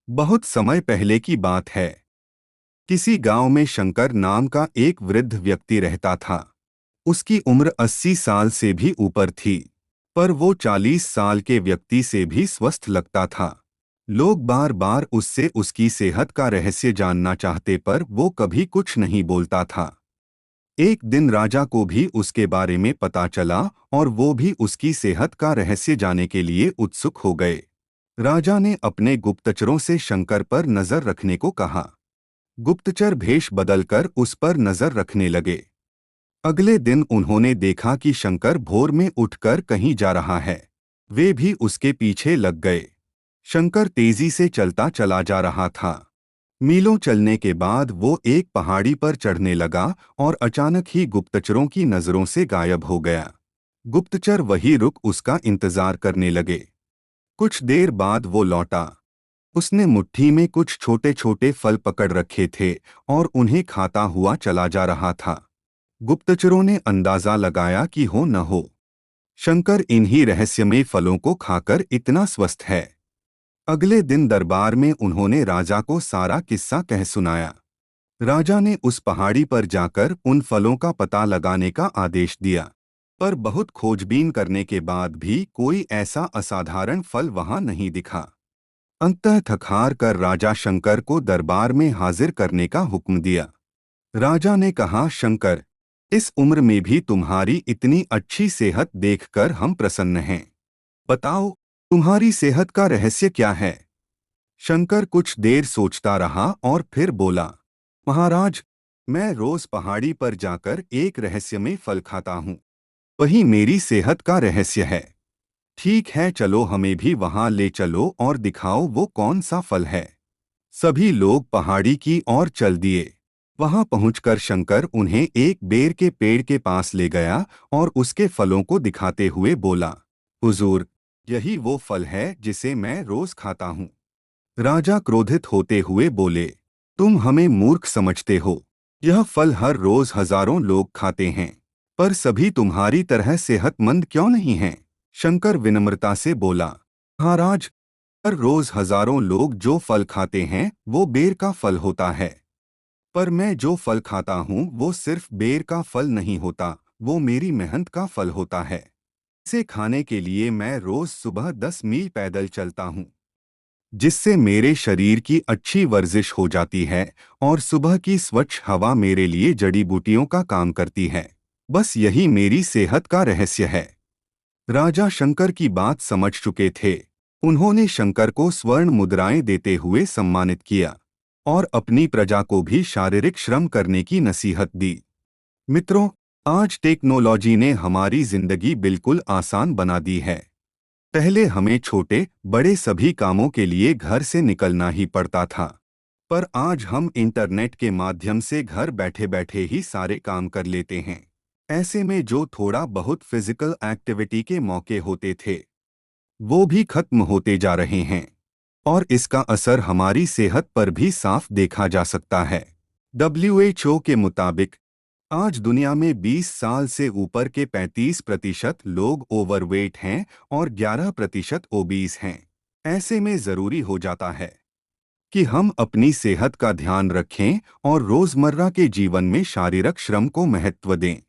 बहुत समय पहले की बात है। किसी गांव में शंकर नाम का एक वृद्ध व्यक्ति रहता था। उसकी उम्र 80 साल से भी ऊपर थी, पर वो 40 साल के व्यक्ति से भी स्वस्थ लगता था। लोग बार बार उससे उसकी सेहत का रहस्य जानना चाहते, पर वो कभी कुछ नहीं बोलता था। एक दिन राजा को भी उसके बारे में पता चला और वो भी उसकी सेहत का रहस्य जानने के लिए उत्सुक हो गए। राजा ने अपने गुप्तचरों से शंकर पर नजर रखने को कहा। गुप्तचर भेष बदलकर उस पर नजर रखने लगे। अगले दिन उन्होंने देखा कि शंकर भोर में उठकर कहीं जा रहा है। वे भी उसके पीछे लग गए। शंकर तेजी से चलता चला जा रहा था। मीलों चलने के बाद वो एक पहाड़ी पर चढ़ने लगा और अचानक ही गुप्तचरों की नजरों से गायब हो गया। गुप्तचर वहीं रुक उसका इंतजार करने लगे। कुछ देर बाद वो लौटा। उसने मुट्ठी में कुछ छोटे छोटे फल पकड़ रखे थे और उन्हें खाता हुआ चला जा रहा था। गुप्तचरों ने अंदाजा लगाया कि हो न हो, शंकर इन्हीं रहस्यमय फलों को खाकर इतना स्वस्थ है। अगले दिन दरबार में उन्होंने राजा को सारा किस्सा कह सुनाया। राजा ने उस पहाड़ी पर जाकर उन फलों का पता लगाने का आदेश दिया, पर बहुत खोजबीन करने के बाद भी कोई ऐसा असाधारण फल वहां नहीं दिखा। अंततः थक-हार कर राजा शंकर को दरबार में हाजिर करने का हुक्म दिया। राजा ने कहा, शंकर, इस उम्र में भी तुम्हारी इतनी अच्छी सेहत देखकर हम प्रसन्न हैं। बताओ, तुम्हारी सेहत का रहस्य क्या है? शंकर कुछ देर सोचता रहा और फिर बोला, महाराज, मैं रोज पहाड़ी पर जाकर एक रहस्यमय फल खाता हूँ। वही मेरी सेहत का रहस्य है। ठीक है, चलो हमें भी वहां ले चलो और दिखाओ वो कौन सा फल है। सभी लोग पहाड़ी की ओर चल दिए। वहां पहुंचकर शंकर उन्हें एक बेर के पेड़ के पास ले गया और उसके फलों को दिखाते हुए बोला, हुजूर, यही वो फल है जिसे मैं रोज खाता हूँ। राजा क्रोधित होते हुए बोले, तुम हमें मूर्ख समझते हो। यह फल हर रोज हजारों लोग खाते हैं, पर सभी तुम्हारी तरह सेहतमंद क्यों नहीं हैं? शंकर विनम्रता से बोला, महाराज, हर रोज हजारों लोग जो फल खाते हैं वो बेर का फल होता है, पर मैं जो फल खाता हूँ वो सिर्फ बेर का फल नहीं होता, वो मेरी मेहनत का फल होता है। इसे खाने के लिए मैं रोज सुबह 10 मील पैदल चलता हूँ, जिससे मेरे शरीर की अच्छी वर्जिश हो जाती है और सुबह की स्वच्छ हवा मेरे लिए जड़ी बूटियों का काम करती है। बस यही मेरी सेहत का रहस्य है। राजा शंकर की बात समझ चुके थे। उन्होंने शंकर को स्वर्ण मुद्राएं देते हुए सम्मानित किया और अपनी प्रजा को भी शारीरिक श्रम करने की नसीहत दी। मित्रों, आज टेक्नोलॉजी ने हमारी जिंदगी बिल्कुल आसान बना दी है। पहले हमें छोटे बड़े सभी कामों के लिए घर से निकलना ही पड़ता था, पर आज हम इंटरनेट के माध्यम से घर बैठे बैठे ही सारे काम कर लेते हैं। ऐसे में जो थोड़ा बहुत फिजिकल एक्टिविटी के मौके होते थे वो भी खत्म होते जा रहे हैं और इसका असर हमारी सेहत पर भी साफ देखा जा सकता है। WHO के मुताबिक आज दुनिया में 20 साल से ऊपर के 35% लोग ओवरवेट हैं और 11% ओबीस हैं। ऐसे में जरूरी हो जाता है कि हम अपनी सेहत का ध्यान रखें और रोजमर्रा के जीवन में शारीरिक श्रम को महत्व दें।